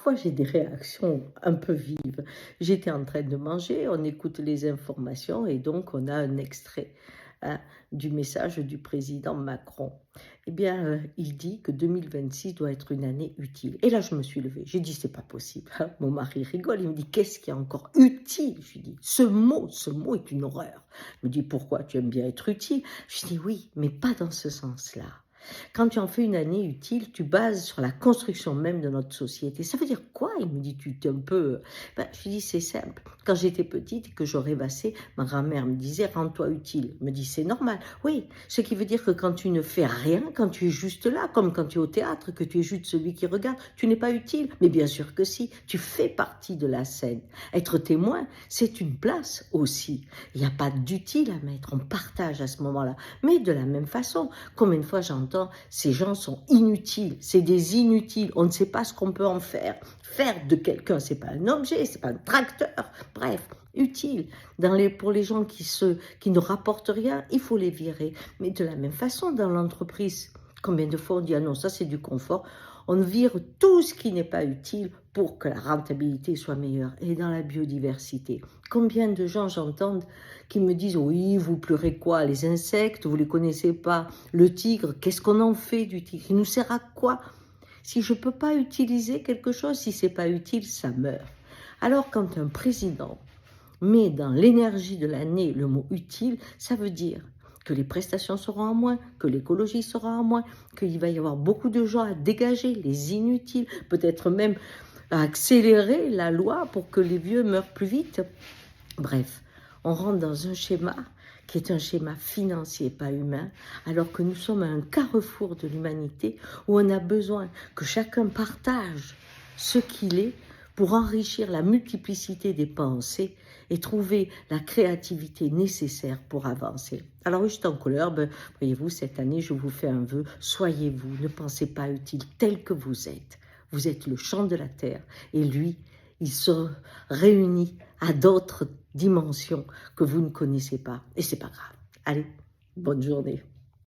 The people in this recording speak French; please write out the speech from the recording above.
parfois j'ai des réactions un peu vives. J'étais en train de manger, on écoute les informations et donc on a un extrait, hein, du message du président Macron. Eh bien, il dit que 2026 doit être une année utile. Et là, je me suis levée. J'ai dit: «C'est pas possible», hein. Mon mari rigole, il me dit: «Qu'est-ce qui est encore utile?» Je lui dis: ce mot est une horreur». Il me dit: «Pourquoi? Tu aimes bien être utile?» Je dis: «Oui, mais pas dans ce sens-là». Quand tu en fais une année utile, tu bases sur la construction même de notre société. Ça veut dire quoi? Il me dit, tu es un peu... Ben, je lui dis, c'est simple. Quand j'étais petite et que je rêvassais, ma grand-mère me disait, rends-toi utile. Elle me dit, c'est normal. Oui, ce qui veut dire que quand tu ne fais rien, quand tu es juste là, comme quand tu es au théâtre, que tu es juste celui qui regarde, tu n'es pas utile. Mais bien sûr que si, tu fais partie de la scène. Être témoin, c'est une place aussi. Il n'y a pas d'utile à mettre, on partage à ce moment-là. Mais de la même façon, combien de fois j'entends, ces gens sont inutiles, c'est des inutiles, on ne sait pas ce qu'on peut en faire. Faire de quelqu'un, c'est pas un objet, c'est pas un tracteur, bref, utile. Pour les gens qui ne rapportent rien, il faut les virer. Mais de la même façon, dans l'entreprise, combien de fois on dit, ah non, ça c'est du confort, on vire tout ce qui n'est pas utile pour que la rentabilité soit meilleure. Et dans la biodiversité, combien de gens j'entends qui me disent, oui, vous pleurez quoi? Les insectes, vous ne les connaissez pas? Le tigre, qu'est-ce qu'on en fait du tigre? Il nous sert à quoi? Si je ne peux pas utiliser quelque chose, si ce n'est pas utile, ça meurt. Alors quand un président met dans l'énergie de l'année le mot utile, ça veut dire que les prestations seront en moins, que l'écologie sera en moins, qu'il va y avoir beaucoup de gens à dégager, les inutiles, peut-être même à accélérer la loi pour que les vieux meurent plus vite. Bref, on rentre dans un schéma qui est un schéma financier, pas humain, alors que nous sommes à un carrefour de l'humanité où on a besoin que chacun partage ce qu'il est pour enrichir la multiplicité des pensées et trouver la créativité nécessaire pour avancer. Alors oui, je suis en couleur, voyez-vous, cette année, je vous fais un vœu, soyez-vous, ne pensez pas utile tel que vous êtes. Vous êtes le champ de la terre et lui, il se réunit à d'autres dimensions que vous ne connaissez pas. Et c'est pas grave. Allez, bonne journée.